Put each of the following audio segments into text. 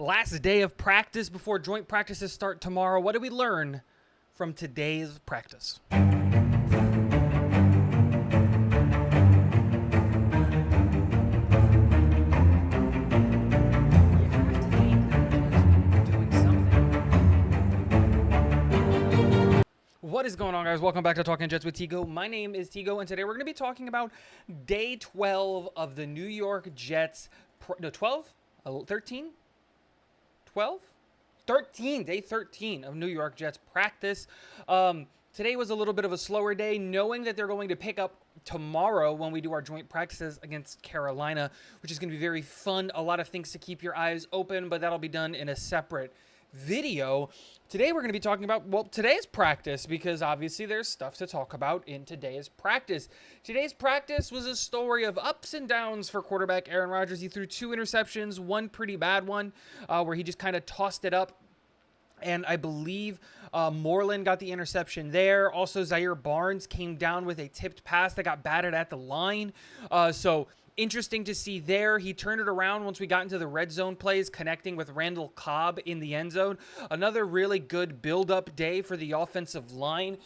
Last day of practice before joint practices start tomorrow. What did we learn from today's practice? What is going on, guys? Welcome back to Talking Jets with Tigo. My name is Tigo, and today we're going to be talking about day 12 of the New York Jets. No, 12? 13? 12? 13, day 13 of New York Jets practice. Today was a little bit of a slower day, knowing that they're going to pick up tomorrow when we do our joint practices against Carolina, which is going to be very fun. A lot of things to keep your eyes open, but that'll be done in a separate video. Today we're going to be talking about, well, today's practice, because obviously there's stuff to talk about in today's practice. Today's practice was a story of ups and downs for quarterback Aaron Rodgers. He threw 2 interceptions, one pretty bad one where he just kind of tossed it up. And I believe Moreland got the interception there. Also, Zaire Barnes came down with a tipped pass that got batted at the line. So interesting to see there. He turned it around once we got into the red zone plays, connecting with Randall Cobb in the end zone. Another really good build-up day for the offensive line.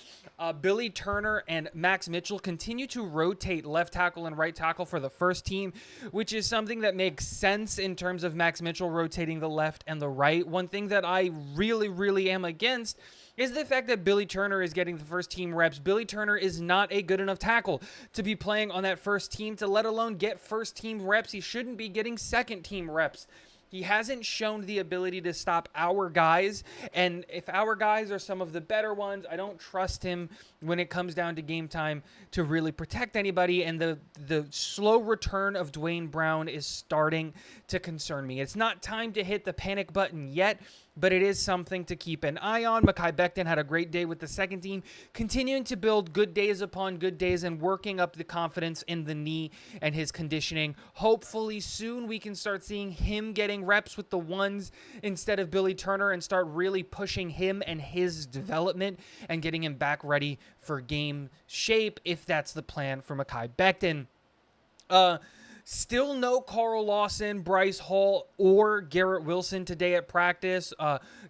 Billy Turner and Max Mitchell continue to rotate left tackle and right tackle for the first team, which is something that makes sense in terms of Max Mitchell rotating the left and the right. One thing that I really am against is the fact that Billy Turner is getting the first team reps. Billy Turner is not a good enough tackle to be playing on that first team, to let alone get first team reps. He shouldn't be getting second team reps. He hasn't shown the ability to stop our guys, and if our guys are some of the better ones, I don't trust him when it comes down to game time to really protect anybody, and the slow return of Duane Brown is starting to concern me. It's not time to hit the panic button yet, but it is something to keep an eye on. Mekhi Becton had a great day with the second team, continuing to build good days upon good days and working up the confidence in the knee and his conditioning. Hopefully soon we can start seeing him getting reps with the ones instead of Billy Turner and start really pushing him and his development and getting him back ready for game shape, if that's the plan for Mekhi Becton. Still no Carl Lawson, Bryce Hall, or Garrett Wilson today at practice.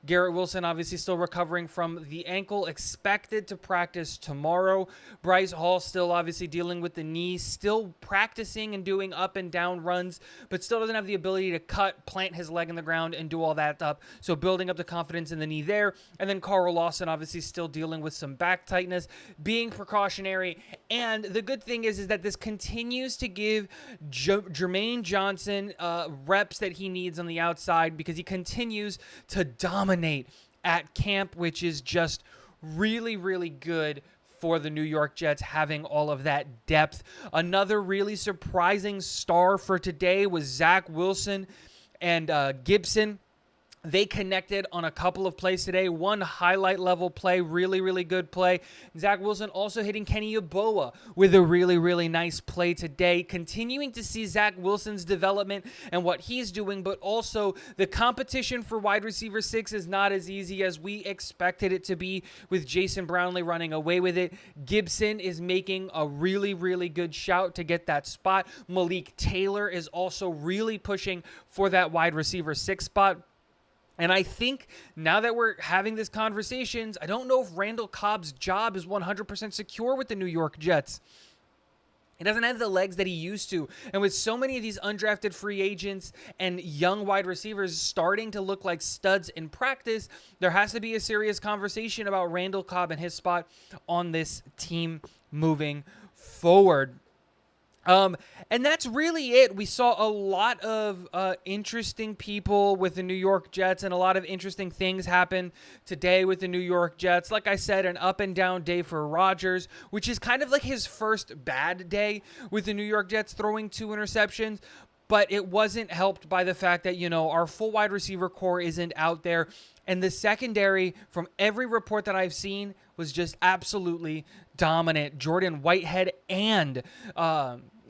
Garrett Wilson obviously still recovering from the ankle, expected to practice tomorrow. Bryce Hall still obviously dealing with the knee, still practicing and doing up and down runs, but still doesn't have the ability to cut, plant his leg in the ground, and do all that up. So building up the confidence in the knee there. And then Carl Lawson obviously still dealing with some back tightness, being precautionary. And the good thing is that this continues to give Jermaine Johnson reps that he needs on the outside, because he continues to dominate at camp, which is just really good for the New York Jets, having all of that depth. Another really surprising star for today was Zach Wilson and Gibson. They connected on a couple of plays today. One highlight level play, really good play. Zach Wilson also hitting Kenny Yeboah with a really nice play today. Continuing to see Zach Wilson's development and what he's doing, but also the competition for wide receiver 6 is not as easy as we expected it to be, with Jason Brownlee running away with it. Gibson is making a really good shout to get that spot. Malik Taylor is also really pushing for that wide receiver 6 spot. And I think now that we're having these conversations, I don't know if Randall Cobb's job is 100% secure with the New York Jets. He doesn't have the legs that he used to. And with so many of these undrafted free agents and young wide receivers starting to look like studs in practice, there has to be a serious conversation about Randall Cobb and his spot on this team moving forward. And that's really it. We saw a lot of interesting people with the New York Jets, and a lot of interesting things happen today with the New York Jets. Like I said, an up and down day for Rodgers, which is kind of like his first bad day with the New York Jets, throwing 2 interceptions. But it wasn't helped by the fact that, our full wide receiver core isn't out there. And the secondary, from every report that I've seen, was just absolutely dominant. Jordan Whitehead and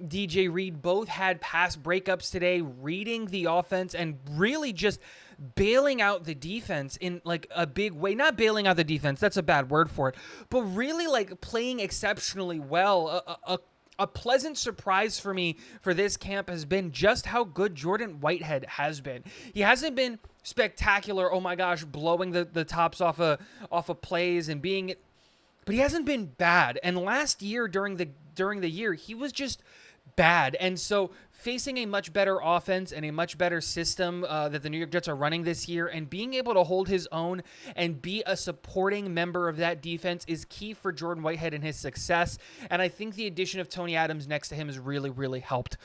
DJ Reed both had pass breakups today, reading the offense and really just bailing out the defense in like a big way. Not bailing out the defense, that's a bad word for it, but really like playing exceptionally well. A pleasant surprise for me for this camp has been just how good Jordan Whitehead has been. He hasn't been spectacular, oh my gosh, blowing the tops off of plays and being, but he hasn't been bad. And last year during the year, he was just bad. And so facing a much better offense and a much better system that the New York Jets are running this year, and being able to hold his own and be a supporting member of that defense is key for Jordan Whitehead and his success. And I think the addition of Tony Adams next to him has really, really helped.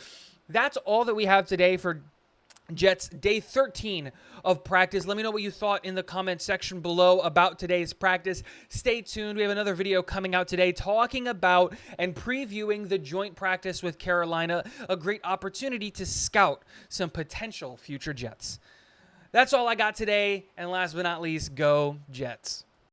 That's all that we have today for Jets day 13 of practice. Let me know what you thought in the comment section below about today's practice. Stay tuned. We have another video coming out today talking about and previewing the joint practice with Carolina, a great opportunity to scout some potential future Jets. That's all I got today. And last but not least, go Jets.